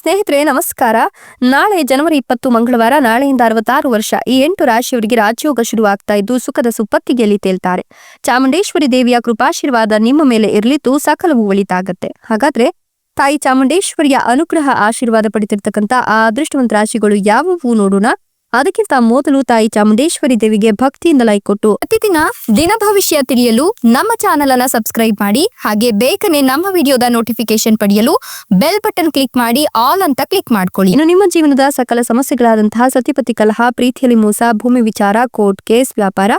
ಸ್ನೇಹಿತರೆ ನಮಸ್ಕಾರ. ನಾಳೆ ಜನವರಿ 20 ಮಂಗಳವಾರ, ನಾಳೆಯಿಂದ 66 ವರ್ಷ ಈ 8 ರಾಶಿಯವರಿಗೆ ರಾಜಯೋಗ ಶುರುವಾಗ್ತಾ ಇದ್ದು ಸುಖದ ಸುಪ್ಪತ್ತಿಗೆಯಲ್ಲಿ ತೇಲ್ತಾರೆ. ಚಾಮುಂಡೇಶ್ವರಿ ದೇವಿಯ ಕೃಪಾಶೀರ್ವಾದ ನಿಮ್ಮ ಮೇಲೆ ಇರಲಿದ್ದು ಸಕಲವೂ ಒಳಿತಾಗತ್ತೆ. ಹಾಗಾದ್ರೆ ತಾಯಿ ಚಾಮುಂಡೇಶ್ವರಿಯ ಅನುಗ್ರಹ ಆಶೀರ್ವಾದ ಪಡೆದಿರ್ತಕ್ಕಂಥ ಆ ಅದೃಷ್ಟವಂತ ರಾಶಿಗಳು ಯಾವುವು ನೋಡೋಣ. ಅದಕ್ಕಿಂತ ಮೊದಲು ತಾಯಿ ಚಾಮುಂಡೇಶ್ವರಿ ದೇವಿಗೆ ಭಕ್ತಿಯಿಂದ ಲೈಕ್ ಕೊಟ್ಟು ಪ್ರತಿದಿನ ದಿನ ಭವಿಷ್ಯ ತಿಳಿಯಲು ನಮ್ಮ ಚಾನೆಲ್ ಅನ್ನ ಸಬ್ಸ್ಕ್ರೈಬ್ ಮಾಡಿ. ಹಾಗೆ ಬೇಗನೆ ನಮ್ಮ ವಿಡಿಯೋದ ನೋಟಿಫಿಕೇಶನ್ ಪಡೆಯಲು ಬೆಲ್ ಬಟನ್ ಕ್ಲಿಕ್ ಮಾಡಿ ಆಲ್ ಅಂತ ಕ್ಲಿಕ್ ಮಾಡ್ಕೊಳ್ಳಿ. ಇನ್ನು ನಿಮ್ಮ ಜೀವನದ ಸಕಲ ಸಮಸ್ಯೆಗಳಾದಂತಹ ಸತಿಪತಿ ಕಲಹ, ಪ್ರೀತಿಯಲ್ಲಿ ಮೋಸ, ಭೂಮಿ ವಿಚಾರ, ಕೋರ್ಟ್ ಕೇಸ್, ವ್ಯಾಪಾರ,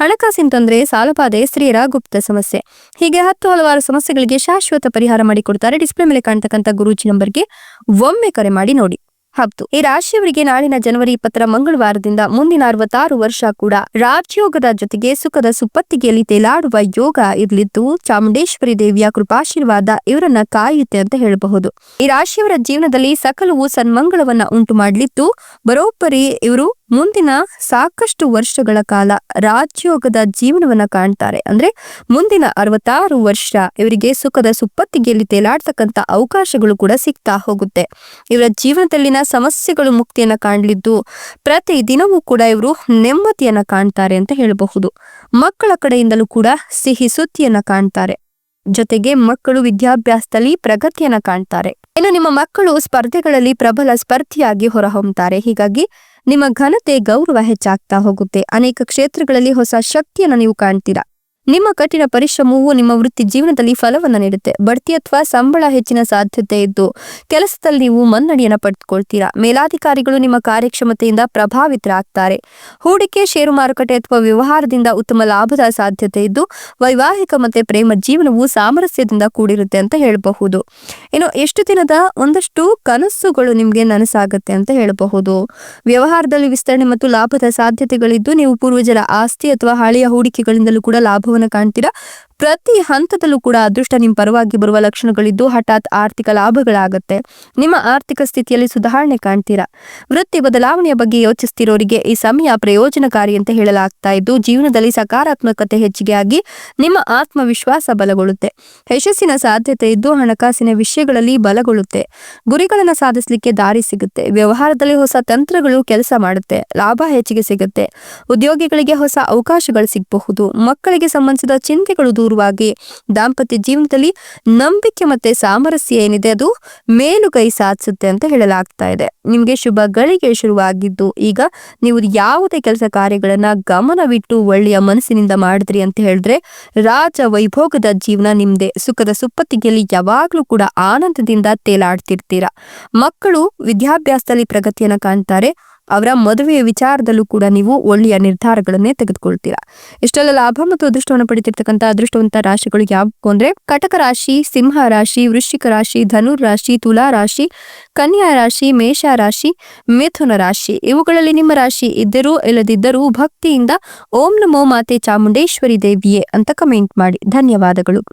ಹಣಕಾಸಿನ ತೊಂದರೆ, ಸಾಲಬಾಧೆ, ಸ್ತ್ರೀಯರ ಗುಪ್ತ ಸಮಸ್ಯೆ, ಹೀಗೆ ಹಲವಾರು ಸಮಸ್ಯೆಗಳಿಗೆ ಶಾಶ್ವತ ಪರಿಹಾರ ಮಾಡಿಕೊಡ್ತಾರೆ. ಡಿಸ್ಪ್ಲೇ ಮೇಲೆ ಕಾಣ್ತಕ್ಕಂಥ ಗುರೂಜಿ ನಂಬರ್ಗೆ ಒಮ್ಮೆ ಕರೆ ಮಾಡಿ ನೋಡಿ. ಹೌದು, ಈ ರಾಶಿಯವರಿಗೆ ನಾಳಿನ ಜನವರಿ 20 ಮಂಗಳವಾರದಿಂದ ಮುಂದಿನ 66 ವರ್ಷ ಕೂಡ ರಾಜಯೋಗದ ಜೊತೆಗೆ ಸುಖದ ಸುಪ್ಪತ್ತಿಗೆಯಲ್ಲಿ ತೇಲಾಡುವ ಯೋಗ ಇರಲಿದ್ದು ಚಾಮುಂಡೇಶ್ವರಿ ದೇವಿಯ ಕೃಪಾಶೀರ್ವಾದ ಇವರನ್ನ ಕಾಯುತ್ತೆ ಅಂತ ಹೇಳಬಹುದು. ಈ ರಾಶಿಯವರ ಜೀವನದಲ್ಲಿ ಸಕಲವು ಸನ್ಮಂಗಳವನ್ನ ಉಂಟು ಮಾಡಲಿದ್ದು ಬರೋಬ್ಬರಿ ಇವರು ಮುಂದಿನ ಸಾಕಷ್ಟು ವರ್ಷಗಳ ಕಾಲ ರಾಜಯೋಗದ ಜೀವನವನ್ನ ಕಾಣ್ತಾರೆ. ಅಂದ್ರೆ ಮುಂದಿನ 66 ವರ್ಷ ಇವರಿಗೆ ಸುಖದ ಸುಪ್ಪತ್ತಿಗೆಯಲ್ಲಿ ತೇಲಾಡ್ತಕ್ಕಂಥ ಅವಕಾಶಗಳು ಕೂಡ ಸಿಗ್ತಾ ಹೋಗುತ್ತೆ. ಇವರ ಜೀವನದಲ್ಲಿನ ಸಮಸ್ಯೆಗಳು ಮುಕ್ತಿಯನ್ನ ಕಾಣಲಿದ್ದು ಪ್ರತಿ ದಿನವೂ ಕೂಡ ಇವರು ನೆಮ್ಮದಿಯನ್ನ ಕಾಣ್ತಾರೆ ಅಂತ ಹೇಳಬಹುದು. ಮಕ್ಕಳ ಕಡೆಯಿಂದಲೂ ಕೂಡ ಸಿಹಿ ಸುದ್ದಿಯನ್ನ ಕಾಣ್ತಾರೆ. ಜೊತೆಗೆ ಮಕ್ಕಳು ವಿದ್ಯಾಭ್ಯಾಸದಲ್ಲಿ ಪ್ರಗತಿಯನ್ನ ಕಾಣ್ತಾರೆ. ಇನ್ನು ನಿಮ್ಮ ಮಕ್ಕಳು ಸ್ಪರ್ಧೆಗಳಲ್ಲಿ ಪ್ರಬಲ ಸ್ಪರ್ಧಿಯಾಗಿ ಹೊರಹೊಮ್ಮುತ್ತಾರೆ. ಹೀಗಾಗಿ ನಿಮ್ಮ ಘನತೆ, ಗೌರವ ಹೆಚ್ಚಾಗ್ತಾ ಹೋಗುತ್ತೆ. ಅನೇಕ ಕ್ಷೇತ್ರಗಳಲ್ಲಿ ಹೊಸ ಶಕ್ತಿಯನ್ನು ನೀವು ಕಾಣ್ತೀರಾ. ನಿಮ್ಮ ಕಠಿಣ ಪರಿಶ್ರಮವು ನಿಮ್ಮ ವೃತ್ತಿ ಜೀವನದಲ್ಲಿ ಫಲವನ್ನ ನೀಡುತ್ತೆ. ಬಡ್ತಿ ಅಥವಾ ಸಂಬಳ ಹೆಚ್ಚಿನ ಸಾಧ್ಯತೆ ಇದ್ದು ಕೆಲಸದಲ್ಲಿ ನೀವು ಮನ್ನಣೆಯನ್ನ ಪಡೆದುಕೊಳ್ತೀರಾ. ಮೇಲಾಧಿಕಾರಿಗಳು ನಿಮ್ಮ ಕಾರ್ಯಕ್ಷಮತೆಯಿಂದ ಪ್ರಭಾವಿತರಾಗ್ತಾರೆ. ಹೂಡಿಕೆ, ಷೇರು ಮಾರುಕಟ್ಟೆ ಅಥವಾ ವ್ಯವಹಾರದಿಂದ ಉತ್ತಮ ಲಾಭದ ಸಾಧ್ಯತೆ ಇದ್ದು ವೈವಾಹಿಕ ಮತ್ತೆ ಪ್ರೇಮ ಜೀವನವು ಸಾಮರಸ್ಯದಿಂದ ಕೂಡಿರುತ್ತೆ ಅಂತ ಹೇಳಬಹುದು. ಇನ್ನು ಎಷ್ಟು ದಿನದ ಒಂದಷ್ಟು ಕನಸುಗಳು ನಿಮ್ಗೆ ನನಸಾಗತ್ತೆ ಅಂತ ಹೇಳಬಹುದು. ವ್ಯವಹಾರದಲ್ಲಿ ವಿಸ್ತರಣೆ ಮತ್ತು ಲಾಭದ ಸಾಧ್ಯತೆಗಳಿದ್ದು ನೀವು ಪೂರ್ವಜರ ಆಸ್ತಿ ಅಥವಾ ಹಳೆಯ ಹೂಡಿಕೆಗಳಿಂದಲೂ ಕೂಡ ಲಾಭ ಕಾಣ್ತೀರಾ. ಪ್ರತಿ ಹಂತದಲ್ಲೂ ಕೂಡ ಅದೃಷ್ಟ ನಿಮ್ಮ ಪರವಾಗಿ ಬರುವ ಲಕ್ಷಣಗಳಿದ್ದು ಹಠಾತ್ ಆರ್ಥಿಕ ಲಾಭಗಳಾಗತ್ತೆ. ನಿಮ್ಮ ಆರ್ಥಿಕ ಸ್ಥಿತಿಯಲ್ಲಿ ಸುಧಾರಣೆ ಕಾಣ್ತೀರಾ. ವೃತ್ತಿ ಬದಲಾವಣೆಯ ಬಗ್ಗೆ ಯೋಚಿಸ್ತಿರೋರಿಗೆ ಈ ಸಮಯ ಪ್ರಯೋಜನಕಾರಿ ಅಂತ ಹೇಳಲಾಗ್ತಾ ಇದ್ದು ಜೀವನದಲ್ಲಿ ಸಕಾರಾತ್ಮಕತೆ ಹೆಚ್ಚಿಗೆ ಆಗಿ ನಿಮ್ಮ ಆತ್ಮವಿಶ್ವಾಸ ಬಲಗೊಳ್ಳುತ್ತೆ. ಯಶಸ್ಸಿನ ಸಾಧ್ಯತೆ ಇದ್ದು ಹಣಕಾಸಿನ ವಿಷಯಗಳಲ್ಲಿ ಬಲಗೊಳ್ಳುತ್ತೆ. ಗುರಿಗಳನ್ನು ಸಾಧಿಸಲಿಕ್ಕೆ ದಾರಿ ಸಿಗುತ್ತೆ. ವ್ಯವಹಾರದಲ್ಲಿ ಹೊಸ ತಂತ್ರಗಳು ಕೆಲಸ ಮಾಡುತ್ತೆ. ಲಾಭ ಹೆಚ್ಚಿಗೆ ಸಿಗುತ್ತೆ. ಉದ್ಯೋಗಿಗಳಿಗೆ ಹೊಸ ಅವಕಾಶಗಳು ಸಿಗಬಹುದು. ಮಕ್ಕಳಿಗೆ ಸಂಬಂಧಿಸಿದ ಚಿಂತೆಗಳು ದೂರವಾಗಿ ದಾಂಪತ್ಯ ಜೀವನದಲ್ಲಿ ನಂಬಿಕೆ ಮತ್ತೆ ಸಾಮರಸ್ಯ ಏನಿದೆ ಅದು ಮೇಲುಗೈ ಸಾಧಿಸುತ್ತೆ ಅಂತ ಹೇಳಲಾಗ್ತಾ ಇದೆ. ನಿಮ್ಗೆ ಶುಭ ಗಳಿಗೆ ಶುರುವಾಗಿದ್ದು ಈಗ ನೀವು ಯಾವುದೇ ಕೆಲಸ ಕಾರ್ಯಗಳನ್ನ ಗಮನವಿಟ್ಟು ಒಳ್ಳೆಯ ಮನಸ್ಸಿನಿಂದ ಮಾಡಿದ್ರಿ ಅಂತ ಹೇಳಿದ್ರೆ ರಾಜ ವೈಭೋಗದ ಜೀವನ ನಿಮ್ದೆ. ಸುಖದ ಸುಪ್ಪತ್ತಿಗೆಯಲ್ಲಿ ಯಾವಾಗ್ಲೂ ಕೂಡ ಆನಂದದಿಂದ ತೇಲಾಡ್ತಿರ್ತೀರಾ. ಮಕ್ಕಳು ವಿದ್ಯಾಭ್ಯಾಸದಲ್ಲಿ ಪ್ರಗತಿಯನ್ನ ಕಾಣ್ತಾರೆ. ಅವರ ಮದುವೆಯ ವಿಚಾರದಲ್ಲೂ ಕೂಡ ನೀವು ಒಳ್ಳೆಯ ನಿರ್ಧಾರಗಳನ್ನೇ ತೆಗೆದುಕೊಳ್ತೀರಾ. ಇಷ್ಟೆಲ್ಲ ಲಾಭ ಮತ್ತು ಅದೃಷ್ಟವನ್ನು ಪಡಿತಿರ್ತಕ್ಕಂಥ ಅದೃಷ್ಟವಂತ ರಾಶಿಗಳು ಯಾವುವು ಅಂದ್ರೆ ಕಟಕ ರಾಶಿ, ಸಿಂಹ ರಾಶಿ, ವೃಶ್ಚಿಕ ರಾಶಿ, ಧನುರ್ ರಾಶಿ, ತುಲಾ ರಾಶಿ, ಕನ್ಯಾ ರಾಶಿ, ಮೇಷ ರಾಶಿ, ಮಿಥುನ ರಾಶಿ. ಇವುಗಳಲ್ಲಿ ನಿಮ್ಮ ರಾಶಿ ಇದ್ದರೂ ಇಲ್ಲದಿದ್ದರೂ ಭಕ್ತಿಯಿಂದ ಓಂ ನಮೋ ಮಾತೆ ಚಾಮುಂಡೇಶ್ವರಿ ದೇವಿಯೇ ಅಂತ ಕಮೆಂಟ್ ಮಾಡಿ. ಧನ್ಯವಾದಗಳು.